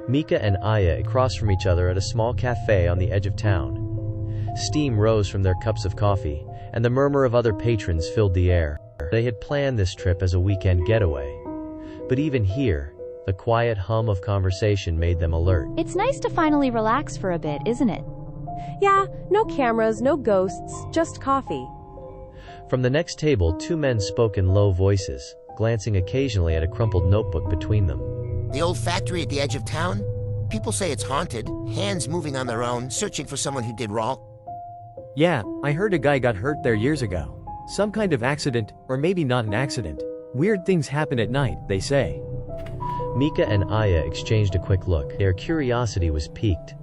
Mika and Aya across from each other at a small cafe on the edge of town. Steam rose from their cups of coffee, and the murmur of other patrons filled the air. They had planned this trip as a weekend getaway. But even here, the quiet hum of conversation made them alert. It's nice to finally relax for a bit, isn't it? Yeah, no cameras, no ghosts, just coffee. From the next table, two men spoke in low voices, glancing occasionally at a crumpled notebook between them. The old factory at the edge of town? People say it's haunted, hands moving on their own, searching for someone who did wrong. Yeah, I heard a guy got hurt there years ago. Some kind of accident, or maybe not an accident. Weird things happen at night, they say. Mika and Aya exchanged a quick look. Their curiosity was piqued,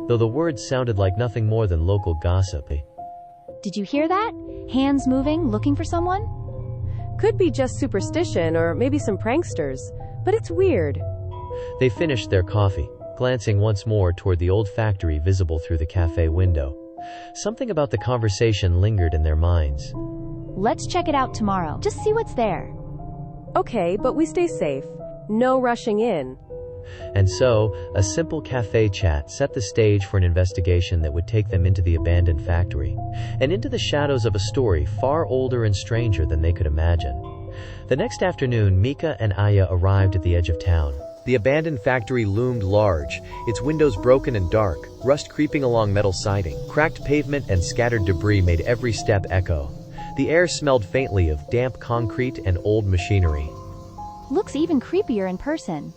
though the words sounded like nothing more than local gossip. Did you hear that? Hands moving, looking for someone? Could be just superstition or maybe some pranksters, but it's weird. They finished their coffee, glancing once more toward the old factory visible through the cafe window. Something about the conversation lingered in their minds. Let's check it out tomorrow. Just see what's there. Okay, but we stay safe. No rushing in. And so, a simple cafe chat set the stage for an investigation that would take them into the abandoned factory, and into the shadows of a story far older and stranger than they could imagine. The next afternoon, Mika and Aya arrived at the edge of town. The abandoned factory loomed large, its windows broken and dark, rust creeping along metal siding. Cracked pavement and scattered debris made every step echo. The air smelled faintly of damp concrete and old machinery. Looks even creepier in person.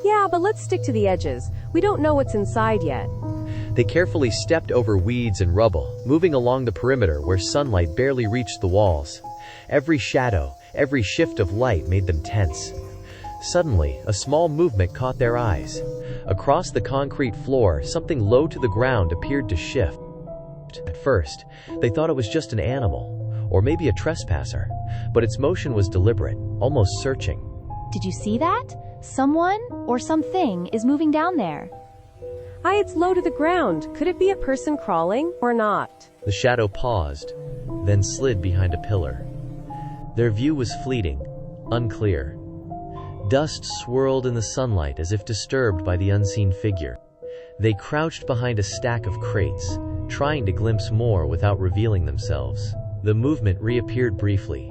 Yeah, but let's stick to the edges. We don't know what's inside yet. They carefully stepped over weeds and rubble, moving along the perimeter where sunlight barely reached the walls. Every shadow, every shift of light made them tense. Suddenly, a small movement caught their eyes. Across the concrete floor, something low to the ground appeared to shift. At first, they thought it was just an animal, or maybe a trespasser, but its motion was deliberate, almost searching. Did you see that? Someone or something is moving down there. It's low to the ground. Could it be a person crawling or not? The shadow paused, then slid behind a pillar. Their view was fleeting, unclear. Dust swirled in the sunlight as if disturbed by the unseen figure. They crouched behind a stack of crates, trying to glimpse more without revealing themselves. The movement reappeared briefly.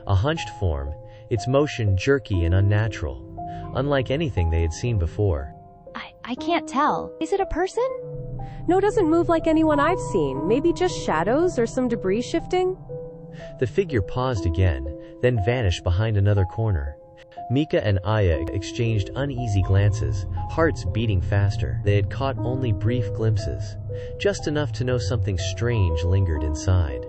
A hunched form, its motion jerky and unnatural, unlike anything they had seen before. I can't tell. Is it a person? No, it doesn't move like anyone I've seen. Maybe just shadows or some debris shifting? The figure paused again, then vanished behind another corner. Mika and Aya exchanged uneasy glances, hearts beating faster. They had caught only brief glimpses, just enough to know something strange lingered inside.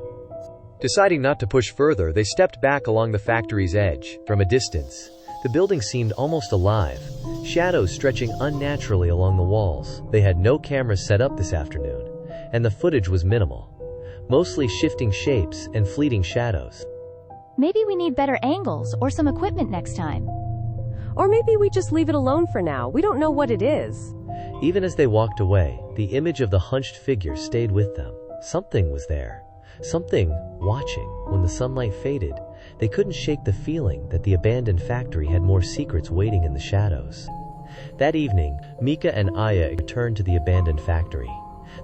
Deciding not to push further, they stepped back along the factory's edge. From a distance, the building seemed almost alive, shadows stretching unnaturally along the walls. They had no cameras set up this afternoon, and the footage was minimal, mostly shifting shapes and fleeting shadows. Maybe we need better angles or some equipment next time. Or maybe we just leave it alone for now. We don't know what it is. Even as they walked away, the image of the hunched figure stayed with them. Something was there. Something watching. When the sunlight faded, they couldn't shake the feeling that the abandoned factory had more secrets waiting in the shadows. That evening, Mika and Aya returned to the abandoned factory.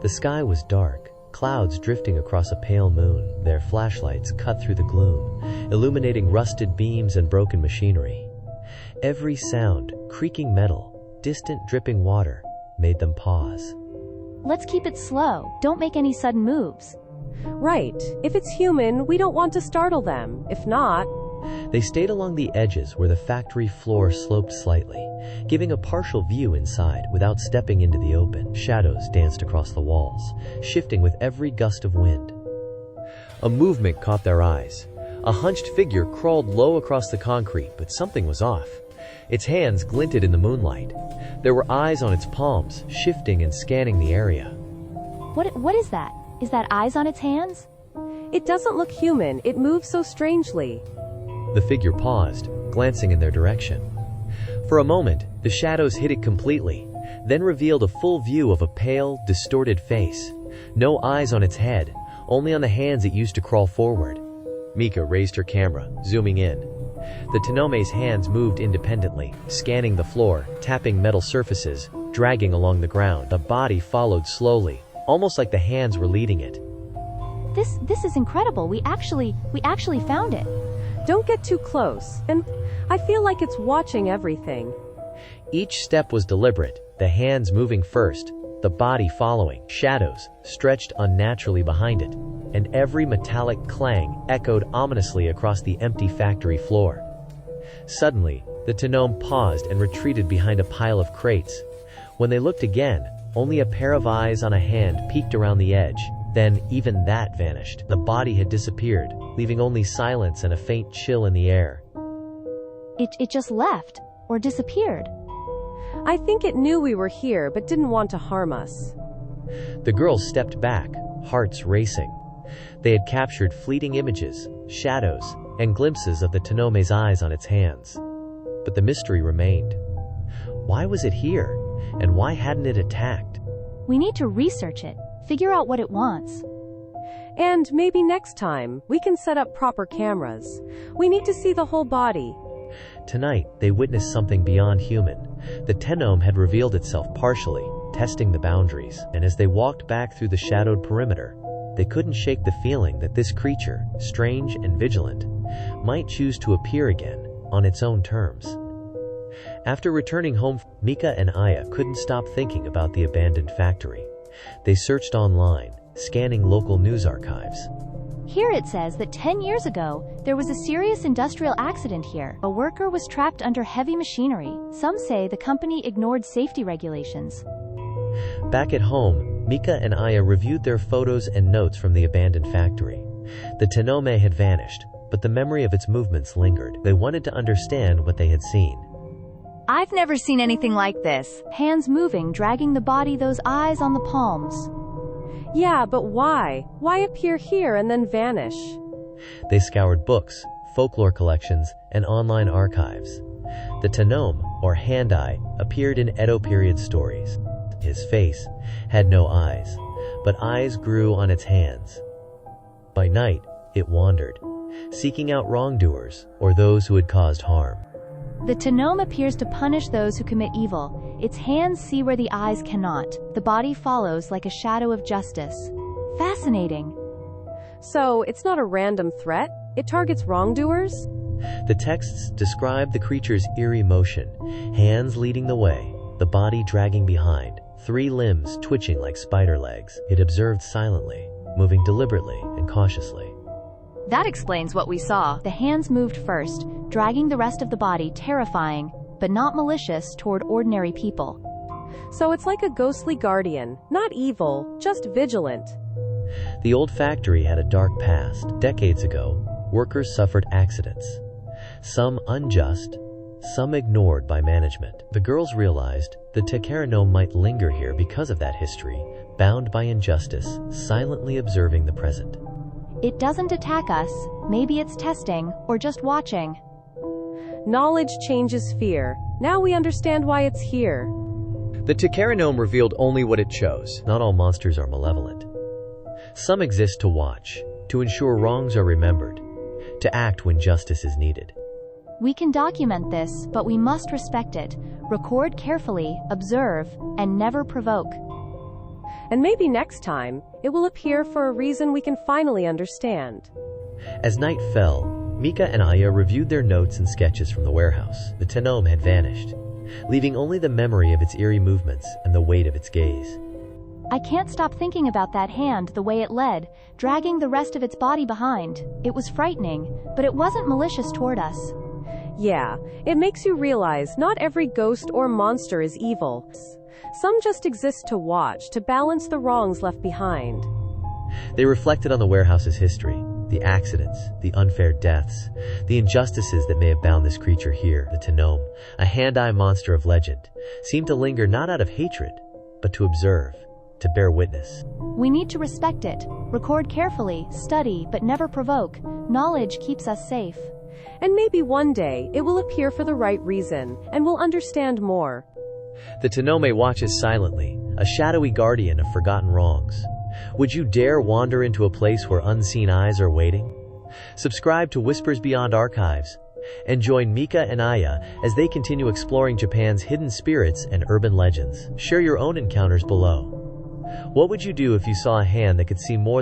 The sky was dark, clouds drifting across a pale moon. Their flashlights cut through the gloom, illuminating rusted beams and broken machinery. Every sound, creaking metal, distant dripping water, made them pause. Let's keep it slow. Don't make any sudden moves. Right. If it's human, we don't want to startle them. If not... They stayed along the edges where the factory floor sloped slightly, giving a partial view inside without stepping into the open. Shadows danced across the walls, shifting with every gust of wind. A movement caught their eyes. A hunched figure crawled low across the concrete, but something was off. Its hands glinted in the moonlight. There were eyes on its palms, shifting and scanning the area. What is that? Is that eyes on its hands? It doesn't look human. It moves so strangely. The figure paused, glancing in their direction. For a moment, the shadows hid it completely, then revealed a full view of a pale, distorted face. No eyes on its head, only on the hands it used to crawl forward. Mika raised her camera, zooming in. The Tenome's hands moved independently, scanning the floor, tapping metal surfaces, dragging along the ground. The body followed slowly, almost like the hands were leading it. This is incredible. We actually found it. Don't get too close, and I feel like it's watching everything. Each step was deliberate, the hands moving first, the body following. Shadows stretched unnaturally behind it, and every metallic clang echoed ominously across the empty factory floor. Suddenly, the Tenome paused and retreated behind a pile of crates. When they looked again, only a pair of eyes on a hand peeked around the edge. Then, even that vanished. The body had disappeared, leaving only silence and a faint chill in the air. It just left, or disappeared. I think it knew we were here but didn't want to harm us. The girls stepped back, hearts racing. They had captured fleeting images, shadows, and glimpses of the Tenome's eyes on its hands. But the mystery remained. Why was it here, and why hadn't it attacked? We need to research it, figure out what it wants. And maybe next time, we can set up proper cameras. We need to see the whole body. Tonight, they witnessed something beyond human. The Tenome had revealed itself partially, testing the boundaries, and as they walked back through the shadowed perimeter, they couldn't shake the feeling that this creature, strange and vigilant, might choose to appear again, on its own terms. After returning home, Mika and Aya couldn't stop thinking about the abandoned factory. They searched online, scanning local news archives. Here it says that 10 years ago, there was a serious industrial accident here. A worker was trapped under heavy machinery. Some say the company ignored safety regulations. Back at home, Mika and Aya reviewed their photos and notes from the abandoned factory. The Tenome had vanished, but the memory of its movements lingered. They wanted to understand what they had seen. I've never seen anything like this. Hands moving, dragging the body, those eyes on the palms. Yeah, but why? Why appear here and then vanish? They scoured books, folklore collections, and online archives. The Tenome, or hand-eye, appeared in Edo period stories. His face had no eyes, but eyes grew on its hands. By night, it wandered, seeking out wrongdoers or those who had caused harm. The Tenome appears to punish those who commit evil. Its hands see where the eyes cannot. The body follows like a shadow of justice. Fascinating. So, it's not a random threat? It targets wrongdoers? The texts describe the creature's eerie motion, hands leading the way, the body dragging behind, 3 limbs twitching like spider legs. It observed silently, moving deliberately and cautiously. That explains what we saw. The hands moved first, dragging the rest of the body, terrifying, but not malicious toward ordinary people. So it's like a ghostly guardian, not evil, just vigilant. The old factory had a dark past. Decades ago, workers suffered accidents. Some unjust, some ignored by management. The girls realized the Tenome might linger here because of that history, bound by injustice, silently observing the present. It doesn't attack us, maybe it's testing, or just watching. Knowledge changes fear. Now we understand why it's here. The Tenome revealed only what it chose. Not all monsters are malevolent. Some exist to watch, to ensure wrongs are remembered, to act when justice is needed. We can document this, but we must respect it, record carefully, observe, and never provoke. And maybe next time, it will appear for a reason we can finally understand. As night fell, Mika and Aya reviewed their notes and sketches from the warehouse. The Tenome had vanished, leaving only the memory of its eerie movements and the weight of its gaze. I can't stop thinking about that hand, the way it led, dragging the rest of its body behind. It was frightening, but it wasn't malicious toward us. Yeah, it makes you realize not every ghost or monster is evil. Some just exist to watch, to balance the wrongs left behind. They reflected on the warehouse's history, the accidents, the unfair deaths, the injustices that may have bound this creature here. The Tenome, a hand-eye monster of legend, seemed to linger not out of hatred, but to observe, to bear witness. We need to respect it, record carefully, study, but never provoke. Knowledge keeps us safe. And maybe one day, it will appear for the right reason, and we'll understand more. The Tenome watches silently, a shadowy guardian of forgotten wrongs. Would you dare wander into a place where unseen eyes are waiting? Subscribe to Whispers Beyond Archives, and join Mika and Aya as they continue exploring Japan's hidden spirits and urban legends. Share your own encounters below. What would you do if you saw a hand that could see more